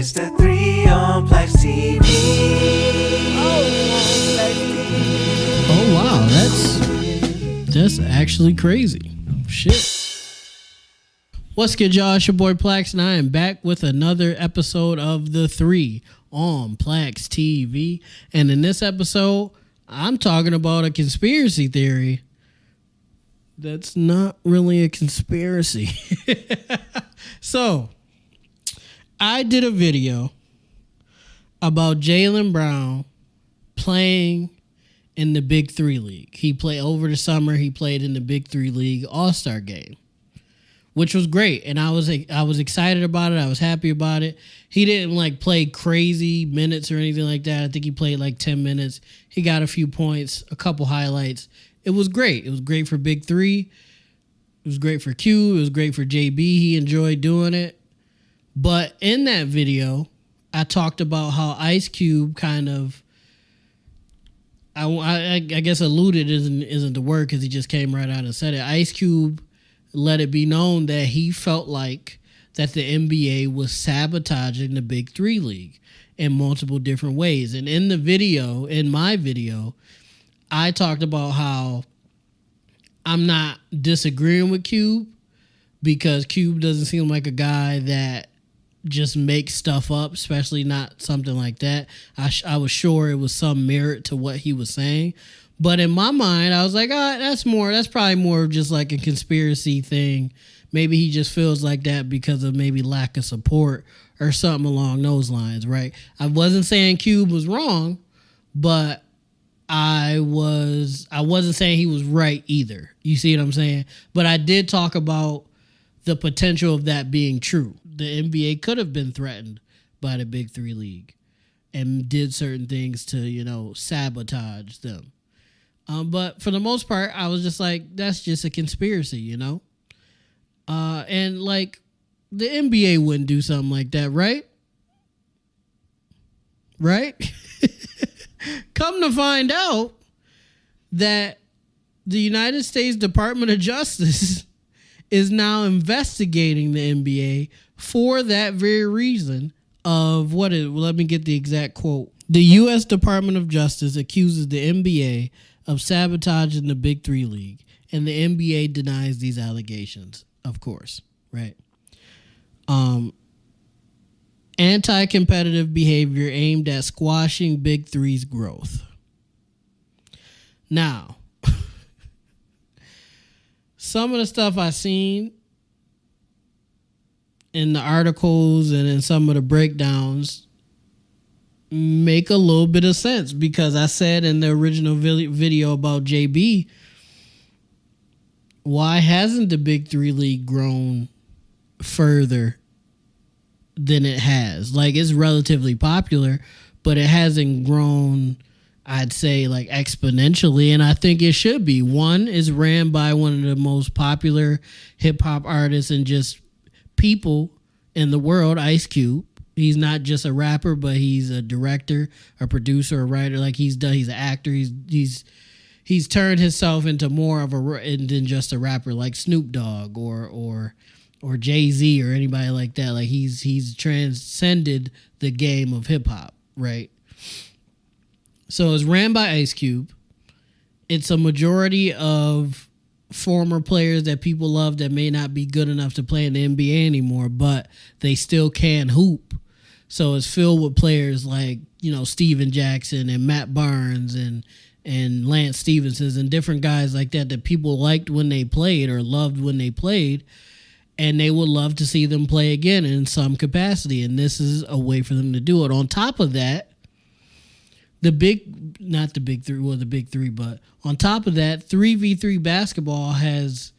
It's the 3 on PLAXtv. Oh wow, that's actually crazy. Shit. What's good, y'all? It's your boy PLAX, and I am back with another episode of the 3 on PLAXtv. And in this episode, I'm talking about a conspiracy theory that's not really a conspiracy. So, I did a video about Jaylen Brown playing in the Big 3 League. He played over the summer. He played in the Big 3 League All-Star game, which was great. And I was excited about it. I was happy about it. He didn't play crazy minutes or anything like that. I think he played 10 minutes. He got a few points, a couple highlights. It was great. It was great for Big 3. It was great for Q. It was great for JB. He enjoyed doing it. But in that video, I talked about how Ice Cube kind of, I guess alluded isn't the word because he just came right out and said it. Ice Cube let it be known that he felt like that the NBA was sabotaging the Big 3 League in multiple different ways. And in my video, I talked about how I'm not disagreeing with Cube because Cube doesn't seem like a guy that just make stuff up, especially not something like that. I was sure it was some merit to what he was saying, but in my mind, I was like, that's probably more of just like a conspiracy thing. Maybe he just feels like that because of maybe lack of support or something along those lines, right? I wasn't saying Cube was wrong, but I wasn't saying he was right either. You see what I'm saying? But I did talk about the potential of that being true. The NBA could have been threatened by the Big 3 League and did certain things to, sabotage them. But for the most part, I was just like, that's just a conspiracy, and the NBA wouldn't do something like that, right? Right? Come to find out that the United States Department of Justice is now investigating the NBA for that very reason of let me get the exact quote. The U.S. Department of Justice accuses the NBA of sabotaging the Big 3 League, and the NBA denies these allegations, of course, right? Anti-competitive behavior aimed at squashing Big 3's growth. Now, some of the stuff I seen in the articles and in some of the breakdowns make a little bit of sense because I said in the original video about JB, why hasn't the Big 3 League grown further than it has? It's relatively popular, but it hasn't grown, I'd say, exponentially, and I think it should be. One is ran by one of the most popular hip-hop artists and just people in the world, Ice Cube. He's not just a rapper, but he's a director, a producer, a writer. He's an actor. He's turned himself into more of than just a rapper, like Snoop Dogg or Jay-Z or anybody like that. He's transcended the game of hip-hop, right? So it's ran by Ice Cube. It's a majority of former players that people love that may not be good enough to play in the NBA anymore, but they still can hoop. So it's filled with players like, Steven Jackson and Matt Barnes and Lance Stevenson and different guys like that people liked when they played or loved when they played, and they would love to see them play again in some capacity. And this is a way for them to do it. On top of that, the Big 3, but on top of that, 3v3 basketball has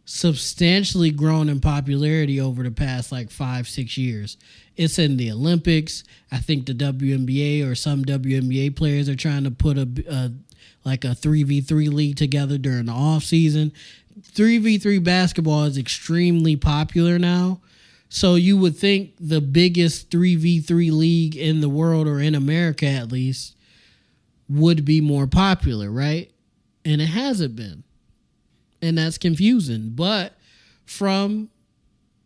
substantially grown in popularity over the past 5-6 years. It's in the Olympics. I think the WNBA or some WNBA players are trying to put a 3v3 league together during the off season. 3v3 basketball is extremely popular now. So you would think the biggest 3v3 league in the world, or in America at least, would be more popular, right? And it hasn't been. And that's confusing. But from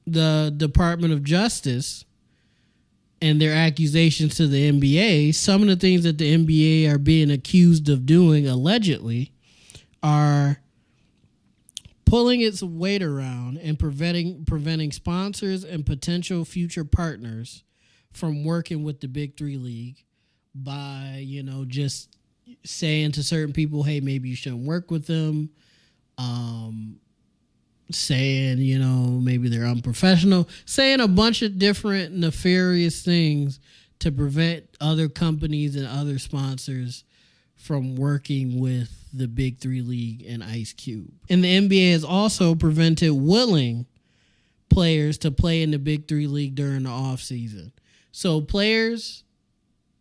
the Department of Justice, and their accusations to the NBA, some of the things that the NBA are being accused of doing allegedly are pulling its weight around and preventing sponsors and potential future partners from working with the Big Three League by, just saying to certain people, hey, maybe you shouldn't work with them. Saying, maybe they're unprofessional, saying a bunch of different nefarious things to prevent other companies and other sponsors from working with the Big Three League and Ice Cube. And the NBA has also prevented willing players to play in the Big Three League during the offseason. So players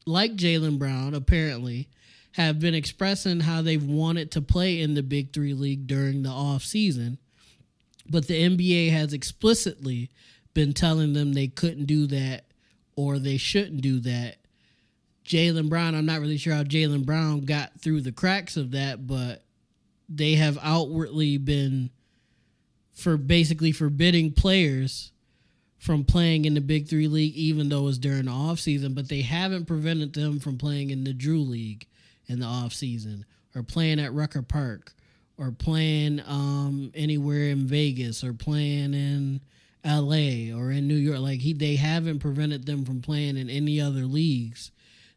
like Jaylen Brown apparently have been expressing how they've wanted to play in the Big Three League during the offseason, but the NBA has explicitly been telling them they couldn't do that or they shouldn't do that. Jaylen Brown, I'm not really sure how Jaylen Brown got through the cracks of that, but they have outwardly been basically forbidding players from playing in the Big Three League, even though it's during the offseason, but they haven't prevented them from playing in the Drew League in the offseason or playing at Rucker Park or playing anywhere in Vegas or playing in LA or in New York. They haven't prevented them from playing in any other leagues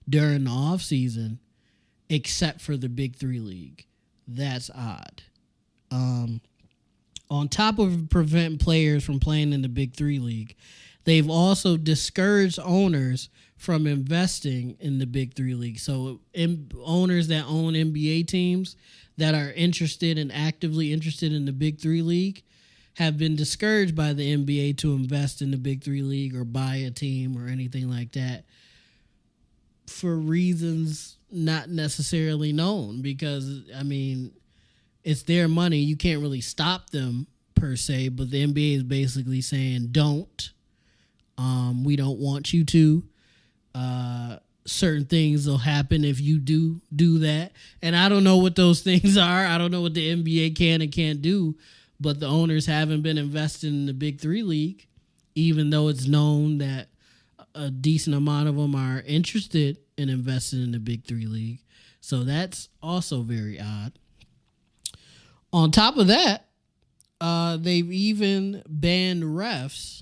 during the offseason except for the Big Three League. That's odd. On top of preventing players from playing in the Big Three League, they've also discouraged owners from investing in the Big Three League. So owners that own NBA teams that are actively interested in the Big Three League have been discouraged by the NBA to invest in the Big Three League or buy a team or anything like that for reasons not necessarily known, because, it's their money. You can't really stop them per se, but the NBA is basically saying, don't. We don't want you to. Certain things will happen if you do that. And I don't know what those things are. I don't know what the NBA can and can't do, but the owners haven't been investing in the Big Three League, even though it's known that a decent amount of them are interested in investing in the Big Three League. So that's also very odd. On top of that, they've even banned refs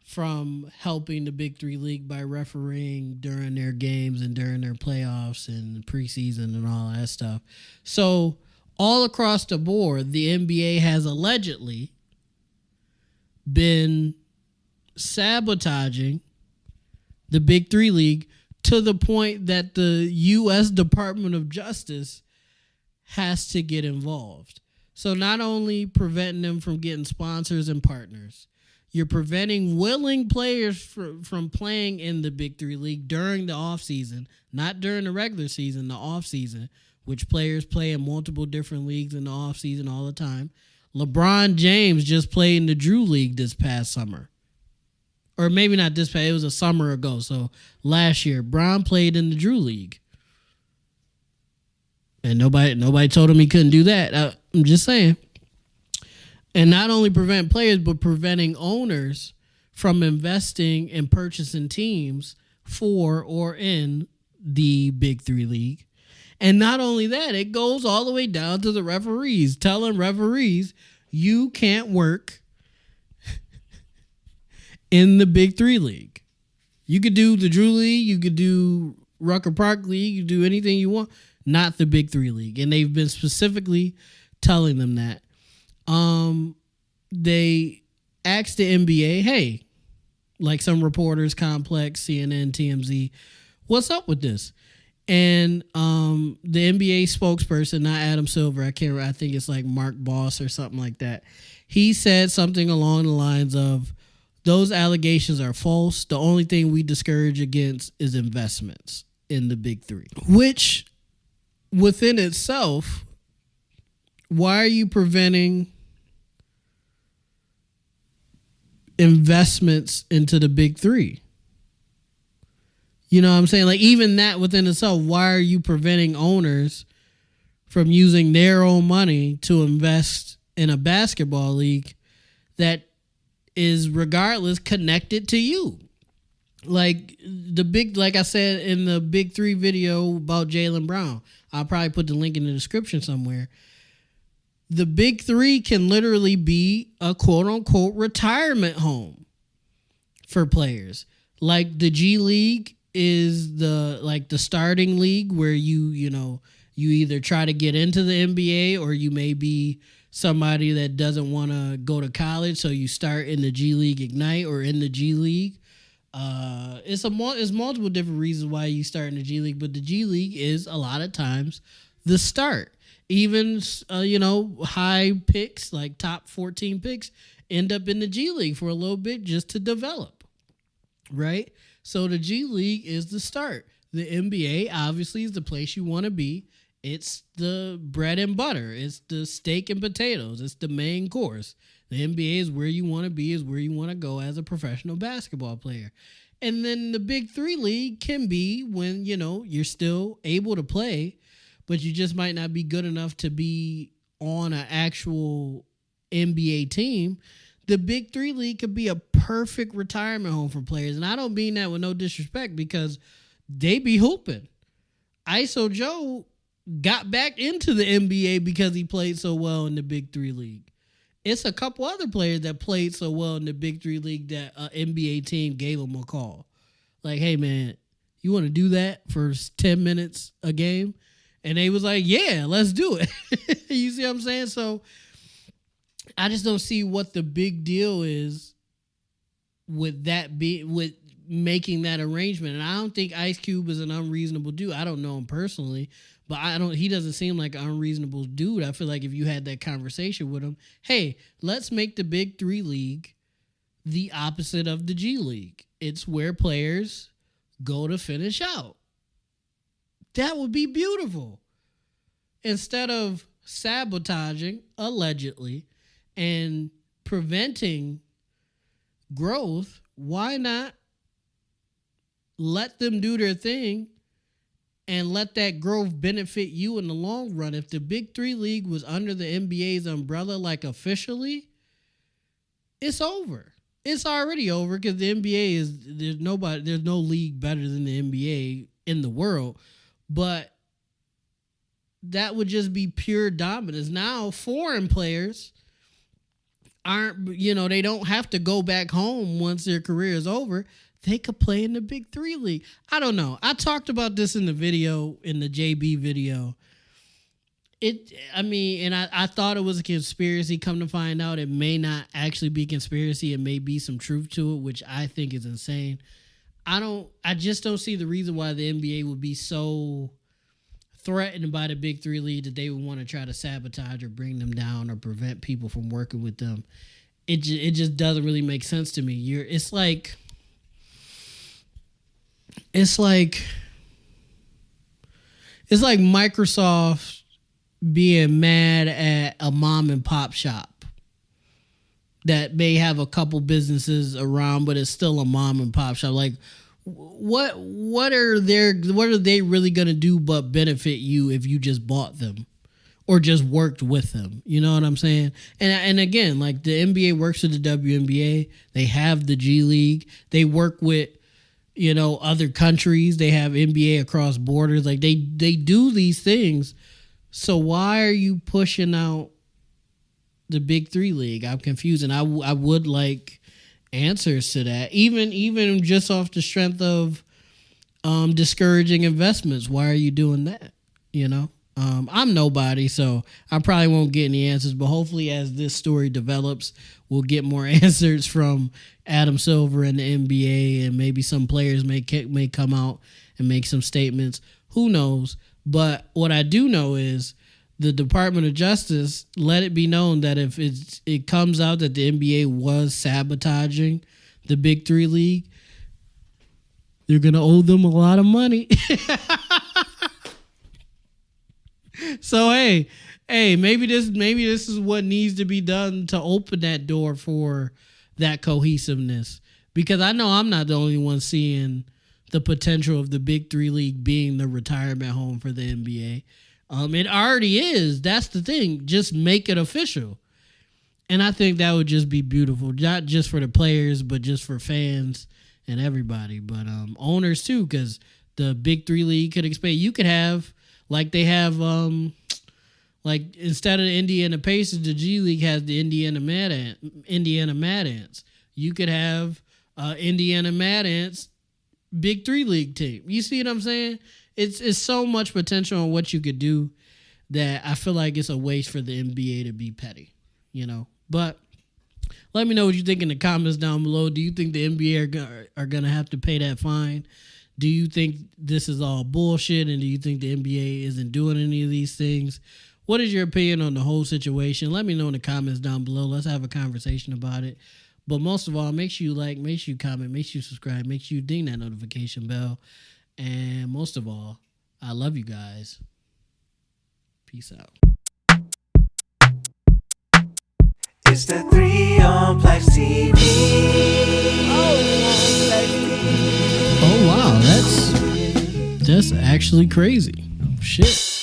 from helping the Big Three League by refereeing during their games and during their playoffs and preseason and all that stuff. So all across the board, the NBA has allegedly been sabotaging the Big Three League to the point that the U.S. Department of Justice has to get involved. So not only preventing them from getting sponsors and partners, you're preventing willing players from playing in the Big Three League during the offseason, not during the regular season, the offseason, which players play in multiple different leagues in the offseason all the time. LeBron James just played in the Drew League this past summer. Or maybe not this past, it was a summer ago. So last year, Bron played in the Drew League. And nobody told him he couldn't do that. I'm just saying. And not only prevent players, but preventing owners from investing and purchasing teams for or in the Big Three League. And not only that, it goes all the way down to the referees, telling referees, you can't work in the Big Three League. You could do the Drew League, you could do Rucker Park League, you could do anything you want, not the Big Three League. And they've been specifically telling them that. They asked the NBA, hey, like some reporters, Complex, CNN, TMZ, what's up with this? And the NBA spokesperson, not Adam Silver, I think it's like Mark Boss or something like that. He said something along the lines of, those allegations are false. The only thing we discourage against is investments in the Big Three. Which, within itself, why are you preventing investments into the Big Three? You know what I'm saying? Like, even that within itself, why are you preventing owners from using their own money to invest in a basketball league that is regardless connected to you? Like I said in the Big Three video about Jaylen Brown, I'll probably put the link in the description somewhere. The Big Three can literally be a quote unquote retirement home for players. Like the G League is the starting league where you either try to get into the NBA or you may be somebody that doesn't want to go to college, so you start in the G League Ignite or in the G League. It's multiple different reasons why you start in the G League, but the G League is a lot of times the start. Even high picks like top 14 picks end up in the G League for a little bit just to develop, right? So the G League is the start. The NBA obviously is the place you want to be. It's the bread and butter. It's the steak and potatoes. It's the main course. The NBA is where you want to be, is where you want to go as a professional basketball player. And then the Big Three League can be when, you're still able to play, but you just might not be good enough to be on an actual NBA team. The Big Three League could be a perfect retirement home for players. And I don't mean that with no disrespect because they be hooping. ISO Joe got back into the NBA because he played so well in the Big Three League. It's a couple other players that played so well in the Big Three League that an NBA team gave them a call. Like, hey, man, you want to do that for 10 minutes a game? And they was like, yeah, let's do it. You see what I'm saying? So I just don't see what the big deal is with with making that arrangement. And I don't think Ice Cube is an unreasonable dude. I don't know him personally, but he doesn't seem like an unreasonable dude. I feel like if you had that conversation with him, hey, let's make the Big Three League the opposite of the G League. It's where players go to finish out. That would be beautiful. Instead of sabotaging, allegedly, and preventing growth, why not let them do their thing and let that growth benefit you in the long run? If the Big Three League was under the NBA's umbrella, like officially, it's over. It's already over because the NBA there's no league better than the NBA in the world. But that would just be pure dominance. Now, foreign players they don't have to go back home once their career is over. They could play in the Big Three League. I don't know. I talked about this in the JB video. I thought it was a conspiracy. Come to find out, it may not actually be conspiracy. It may be some truth to it, which I think is insane. I just don't see the reason why the NBA would be so threatened by the Big Three League that they would want to try to sabotage or bring them down or prevent people from working with them. It just doesn't really make sense to me. It's like Microsoft being mad at a mom and pop shop that may have a couple businesses around, but it's still a mom and pop shop. Like, what are they really gonna do but benefit you if you just bought them or just worked with them? You know what I'm saying? And again, like the NBA works with the WNBA. They have the G League. They work with other countries. They have NBA across borders. Like they do these things. So why are you pushing out the Big Three League? I'm confused, and I would like answers to that. Even just off the strength of discouraging investments. Why are you doing that? I'm nobody, so I probably won't get any answers. But hopefully, as this story develops, we'll get more answers from Adam Silver and the NBA, and maybe some players may come out and make some statements. Who knows? But what I do know is the Department of Justice let it be known that if it comes out that the NBA was sabotaging the Big Three League, they're going to owe them a lot of money. So, hey, maybe this is what needs to be done to open that door for that cohesiveness. Because I know I'm not the only one seeing the potential of the Big Three League being the retirement home for the NBA. It already is. That's the thing. Just make it official. And I think that would just be beautiful. Not just for the players, but just for fans and everybody, but owners too, because the Big Three League could expand. You could have like they have like instead of the Indiana Pacers, the G League has the Indiana Mad Ants. You could have Indiana Mad Ants Big Three League team. You see what I'm saying? It's so much potential on what you could do that I feel like it's a waste for the NBA to be petty, you know. But let me know what you think in the comments down below. Do you think the NBA are going to have to pay that fine? Do you think this is all bullshit? And do you think the NBA isn't doing any of these things? What is your opinion on the whole situation? Let me know in the comments down below. Let's have a conversation about it. But most of all, make sure you like, make sure you comment, make sure you subscribe, make sure you ding that notification bell. And most of all, I love you guys. Peace out. It's the 3 on PLAXtv. Oh wow, that's actually crazy. Shit.